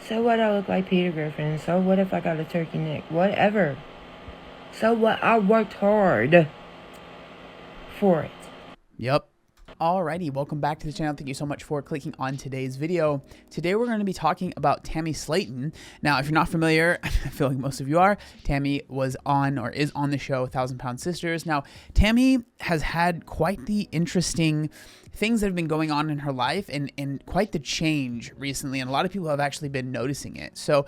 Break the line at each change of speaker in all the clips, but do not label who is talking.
So what, I look like Peter Griffin? So what if I got a turkey neck? Whatever. So what, I worked hard for it.
Yep. Alrighty, welcome back to the channel. Thank you so much for clicking on today's video. Today we're going to be talking about Tammy Slaton. Now, if you're not familiar, I feel like most of you are, Tammy was on or is on the show 1,000 Pound Sisters. Now, Tammy has had quite the interesting things that have been going on in her life and quite the change recently, and a lot of people have actually been noticing it. So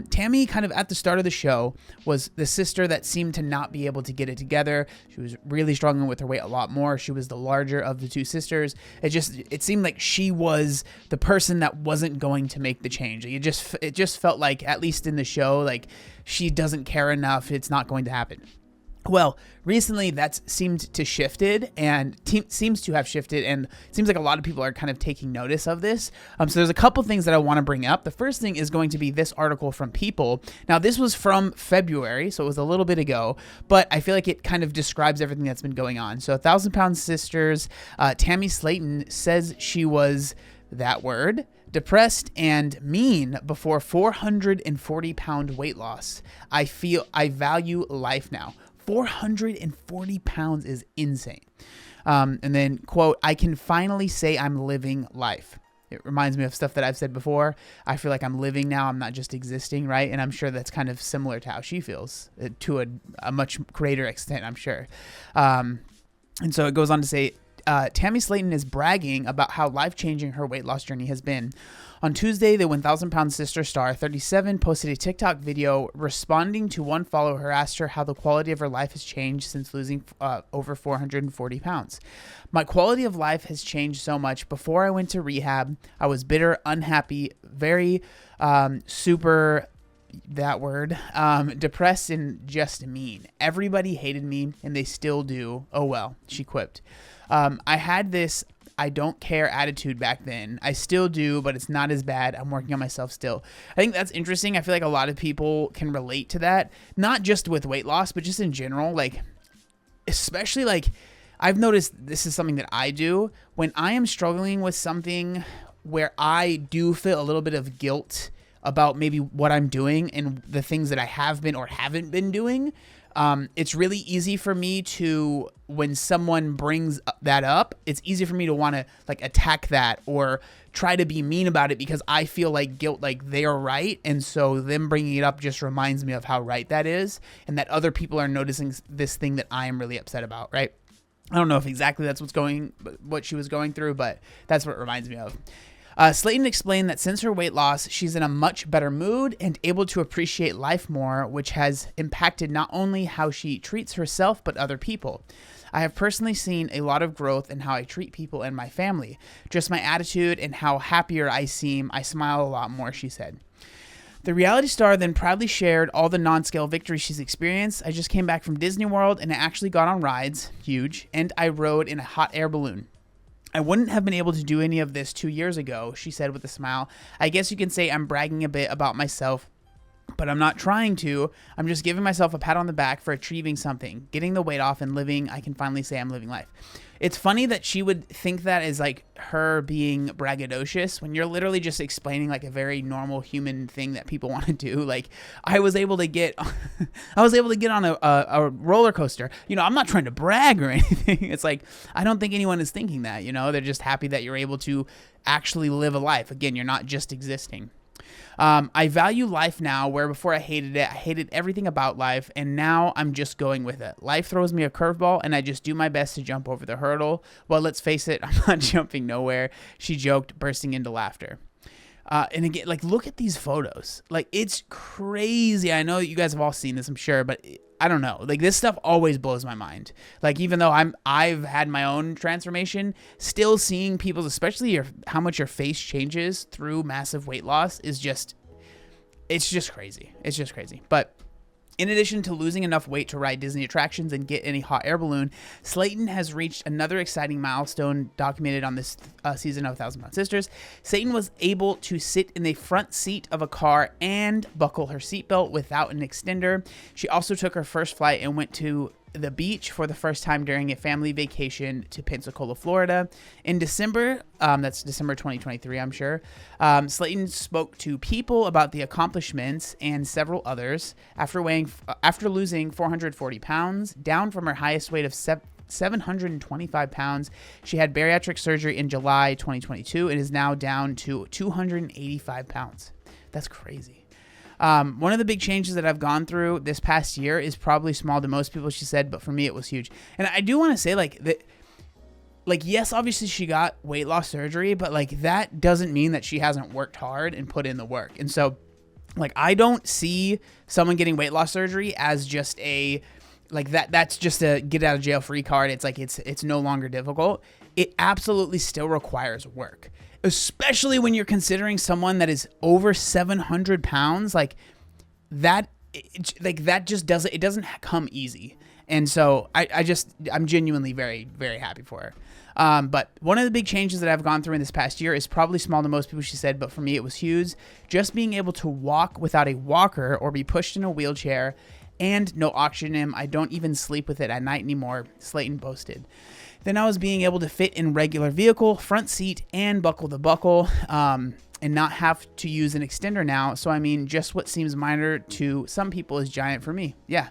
Tammy, kind of at the start of the show, was the sister that seemed to not be able to get it together. She was really struggling with her weight a lot more. She was the larger of the two sisters. It seemed like she was the person that wasn't going to make the change. It just felt like, at least in the show, like she doesn't care enough. It's not going to happen. Well, recently that's seemed to shifted and seems to have shifted, and it seems like a lot of people are kind of taking notice of this. So there's a couple things that I want to bring up. The first thing is going to be this article from People. Now, this was from February, so it was a little bit ago, but I feel like it kind of describes everything that's been going on. So 1,000 Pound Sisters, Tammy Slaton says she was, that word, depressed and mean before 440-pound weight loss. I value life now. 440 pounds is insane. And then, quote, I can finally say I'm living life. It reminds me of stuff that I've said before. I feel like I'm living now. I'm not just existing, right? And I'm sure that's kind of similar to how she feels, to a much greater extent, I'm sure. And so it goes on to say, Tammy Slaton is bragging about how life-changing her weight loss journey has been. On Tuesday, the 1,000 Pound Sister star 37 posted a TikTok video responding to one follower who asked her how the quality of her life has changed since losing over 440 pounds. My quality of life has changed so much. Before I went to rehab, I was bitter, unhappy, very super, that word, depressed and just mean. Everybody hated me and they still do. Oh well, she quipped. I had this I don't care attitude back then. I still do, but it's not as bad. I'm working on myself still. I think that's interesting. I feel like a lot of people can relate to that, not just with weight loss, but just in general. Like, especially like I've noticed this is something that I do when I am struggling with something where I do feel a little bit of guilt about maybe what I'm doing and the things that I have been or haven't been doing. It's really easy for me to, when someone brings that up, it's easy for me to want to like attack that or try to be mean about it because I feel like guilt, like they are right. And so them bringing it up just reminds me of how right that is and that other people are noticing this thing that I am really upset about, right? I don't know if exactly that's what she was going through, but that's what it reminds me of. Slaton explained that since her weight loss, she's in a much better mood and able to appreciate life more, which has impacted not only how she treats herself, but other people. I have personally seen a lot of growth in how I treat people and my family. Just my attitude and how happier I seem. I smile a lot more, she said. The reality star then proudly shared all the non-scale victories she's experienced. I just came back from Disney World and I actually got on rides, huge, and I rode in a hot air balloon. I wouldn't have been able to do any of this 2 years ago, she said with a smile. I guess you can say I'm bragging a bit about myself, but I'm not trying to. I'm just giving myself a pat on the back for achieving something, getting the weight off and living. I can finally say I'm living life. It's funny that she would think that is like her being braggadocious when you're literally just explaining like a very normal human thing that people want to do. Like I was able to get on a roller coaster. You know, I'm not trying to brag or anything. It's like, I don't think anyone is thinking that, you know, they're just happy that you're able to actually live a life. Again, you're not just existing. I value life now, where before I hated it. I hated everything about life, and now I'm just going with it. Life throws me a curveball, and I just do my best to jump over the hurdle. Well, let's face it, I'm not jumping nowhere, she joked, bursting into laughter. And again, like, look at these photos. Like, it's crazy. I know you guys have all seen this, I'm sure, but I don't know. Like, this stuff always blows my mind. Like, even though I've had my own transformation, still seeing people's, especially how much your face changes through massive weight loss is just, it's just crazy. It's just crazy. But in addition to losing enough weight to ride Disney attractions and get in a hot air balloon, Slaton has reached another exciting milestone documented on this season of 1,000 Pound Sisters. Slaton was able to sit in the front seat of a car and buckle her seatbelt without an extender. She also took her first flight and went to the beach for the first time during a family vacation to Pensacola, Florida. In December, that's December 2023, I'm sure, Slayton spoke to People about the accomplishments and several others after losing 440 pounds, down from her highest weight of 725 pounds. She had bariatric surgery in July 2022 and is now down to 285 pounds. That's crazy. One of the big changes that I've gone through this past year is probably small to most people, she said, but for me it was huge. And I do want to say, yes, obviously she got weight loss surgery, but that doesn't mean that she hasn't worked hard and put in the work. And so I don't see someone getting weight loss surgery as just that's just a get out of jail free card. It's no longer difficult. It absolutely still requires work, especially when you're considering someone that is over 700 pounds. That just doesn't come easy. And so I'm genuinely very, very happy for her. But one of the big changes that I've gone through in this past year is probably small to most people, she said, but for me it was huge. Just being able to walk without a walker or be pushed in a wheelchair, and no oxygen. I don't even sleep with it at night anymore, Slayton boasted. Then I was being able to fit in regular vehicle, front seat, and buckle to buckle, and not have to use an extender now. So, just what seems minor to some people is giant for me. Yeah.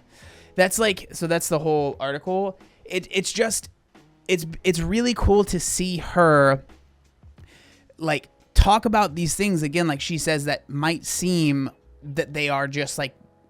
That's that's the whole article. It's really cool to see her, talk about these things again. She says that might seem that they are just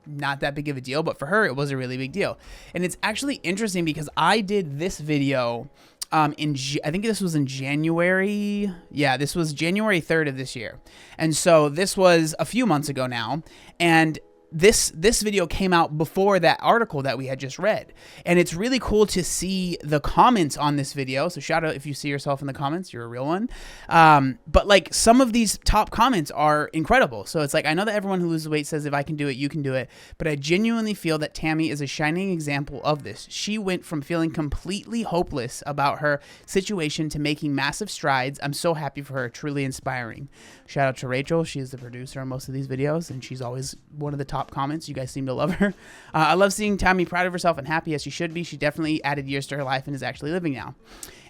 not that big of a deal, but for her it was a really big deal. And it's actually interesting because I did this video I think this was in January. Yeah, this was January 3rd of this year. And so this was a few months ago now, and this video came out before that article that we had just read. And it's really cool to see the comments on this video. So shout out if you see yourself in the comments, you're a real one. But some of these top comments are incredible. So it's I know that everyone who loses weight says, if I can do it, you can do it. But I genuinely feel that Tammy is a shining example of this. She went from feeling completely hopeless about her situation to making massive strides. I'm so happy for her. Truly inspiring. Shout out to Rachel. She is the producer on most of these videos, and she's always one of the top comments. You guys seem to love her. I love seeing Tammy proud of herself and happy as she should be. She definitely added years to her life and is actually living now.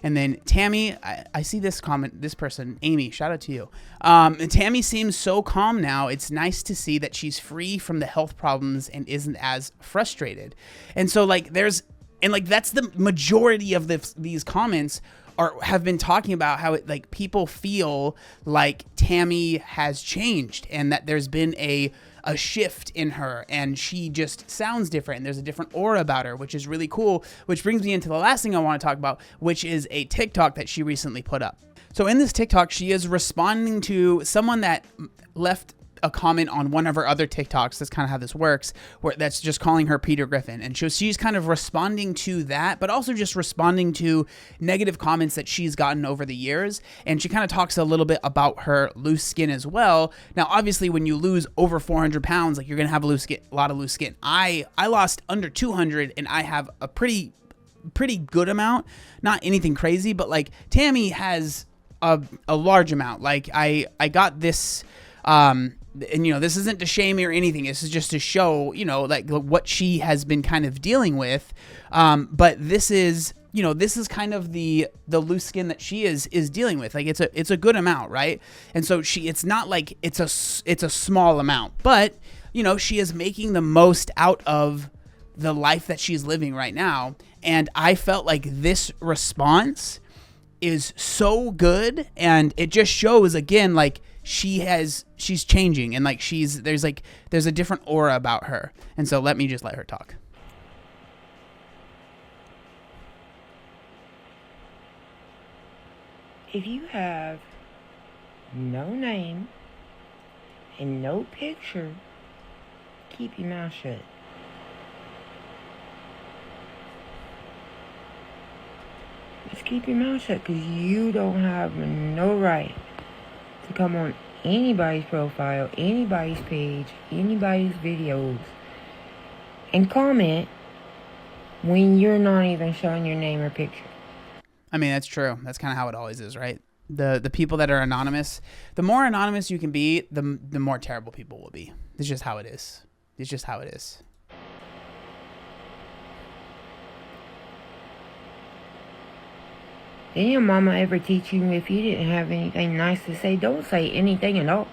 And then Tammy, I see this comment, this person, Amy, shout out to you. Tammy seems so calm now. It's nice to see that she's free from the health problems and isn't as frustrated. And so that's the majority of these comments have been talking about how people feel like Tammy has changed and that there's been a shift in her and she just sounds different and there's a different aura about her, which is really cool, which brings me into the last thing I want to talk about, which is a TikTok that she recently put up. So in this TikTok, she is responding to someone that left a comment on one of her other TikToks. That's kind of how this works, where that's just calling her Peter Griffin. And she's kind of responding to that, but also just responding to negative comments that she's gotten over the years. And she kind of talks a little bit about her loose skin as well. Now, obviously, when you lose over 400 pounds, you're going to have a lot of loose skin. I lost under 200 and I have a pretty good amount, not anything crazy, but Tammy has a large amount. I got this, and this isn't to shame me or anything. This is just to show, what she has been kind of dealing with. But this is kind of the loose skin that she is dealing with. It's a good amount, right? And so it's not it's a small amount, but she is making the most out of the life that she's living right now. And I felt like this response is so good, and it just shows again she's changing, and there's a different aura about her. And so let me just let her talk.
If you have no name and no picture, keep your mouth shut. Just keep your mouth shut, because you don't have no right to come on anybody's profile, anybody's page, anybody's videos, and comment when you're not even showing your name or picture.
That's true. That's kind of how it always is, right? The people that are anonymous, the more anonymous you can be, the more terrible people will be. It's just how it is. It's just how it is.
Didn't your mama ever teach you if you didn't have anything nice to say, don't say anything at all?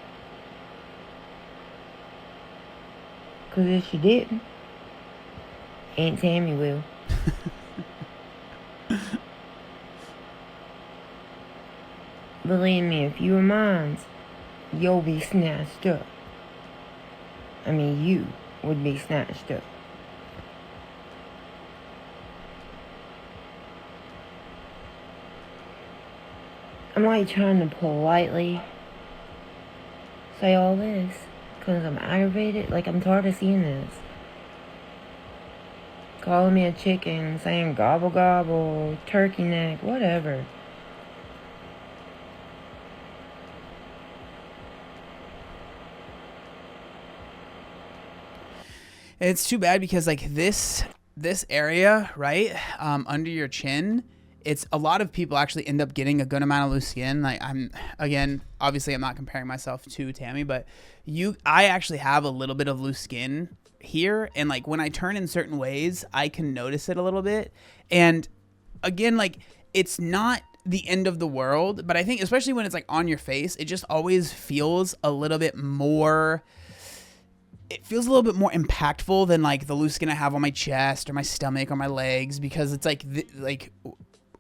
Because if you didn't, Aunt Tammy will. Believe me, if you were mine, you'll be snatched up. I mean, you would be snatched up. I'm like trying to politely say all this because I'm aggravated. Like, I'm tired of seeing this. Calling me a chicken, saying gobble gobble, turkey neck, whatever.
It's too bad because like this area, right, under your chin, it's a lot of people actually end up getting a good amount of loose skin. Like again, obviously I'm not comparing myself to Tammy, but I actually have a little bit of loose skin here, and like when I turn in certain ways, I can notice it a little bit. And again, like it's not the end of the world, but I think especially when it's like on your face, it just always feels a little bit more. It feels a little bit more impactful than like the loose skin I have on my chest or my stomach or my legs, because it's like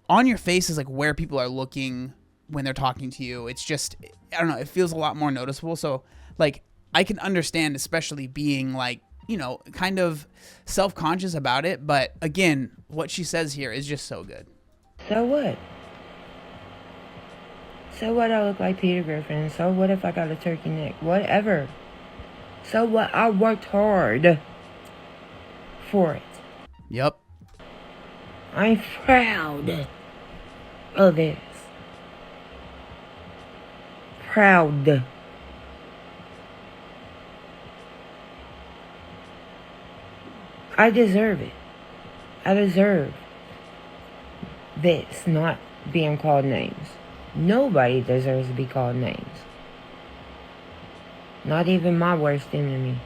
on your face is like where people are looking when they're talking to you. It's just, I don't know, it feels a lot more noticeable. So like I can understand, especially being like, you know, kind of self-conscious about it. But again, what she says here is just so good.
So what? So what, I look like Peter Griffin? So what if I got a turkey neck? Whatever. So what? I worked hard for it.
Yep.
I'm proud of this. Proud. I deserve it. I deserve this not being called names. Nobody deserves to be called names. Not even my worst enemy.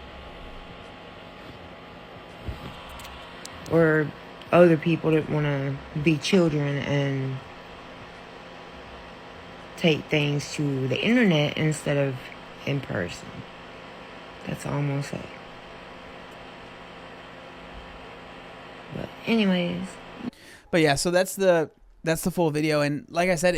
Or other people that want to be children and take things to the internet instead of in person. That's all I'm going to say. But anyways.
But yeah, so that's the full video. And like I said,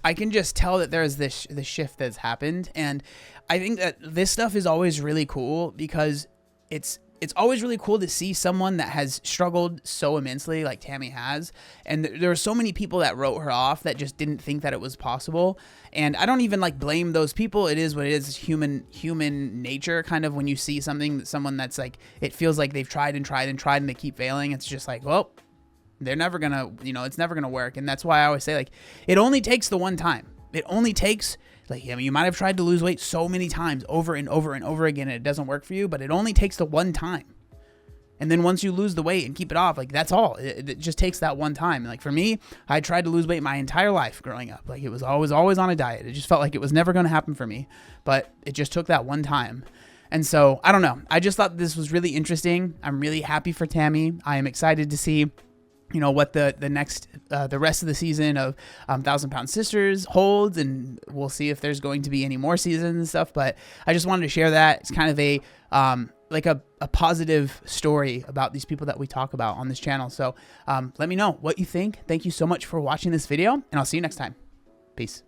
I can just tell that there's this shift that's happened. And I think that this stuff is always really cool because it's always really cool to see someone that has struggled so immensely like Tammy has. And there were so many people that wrote her off that just didn't think that it was possible. And I don't even like blame those people. It is what it is. It's human nature, kind of, when you see someone that's like, it feels like they've tried and tried and tried and they keep failing. It's just like, well, they're never gonna, it's never gonna work. And that's why I always say, like, it only takes the one time. It only takes, like, I mean, you might have tried to lose weight so many times over and over and over again, and it doesn't work for you, but it only takes the one time. And then once you lose the weight and keep it off, like, that's all. It just takes that one time. Like, for me, I tried to lose weight my entire life growing up. Like, it was always on a diet. It just felt like it was never going to happen for me, but it just took that one time. And so, I don't know. I just thought this was really interesting. I'm really happy for Tammy. I am excited to see what the next, the rest of the season of 1,000 Pound Sisters holds, and we'll see if there's going to be any more seasons and stuff. But I just wanted to share that. It's kind of a like a positive story about these people that we talk about on this channel. So let me know what you think. Thank you so much for watching this video, and I'll see you next time. Peace.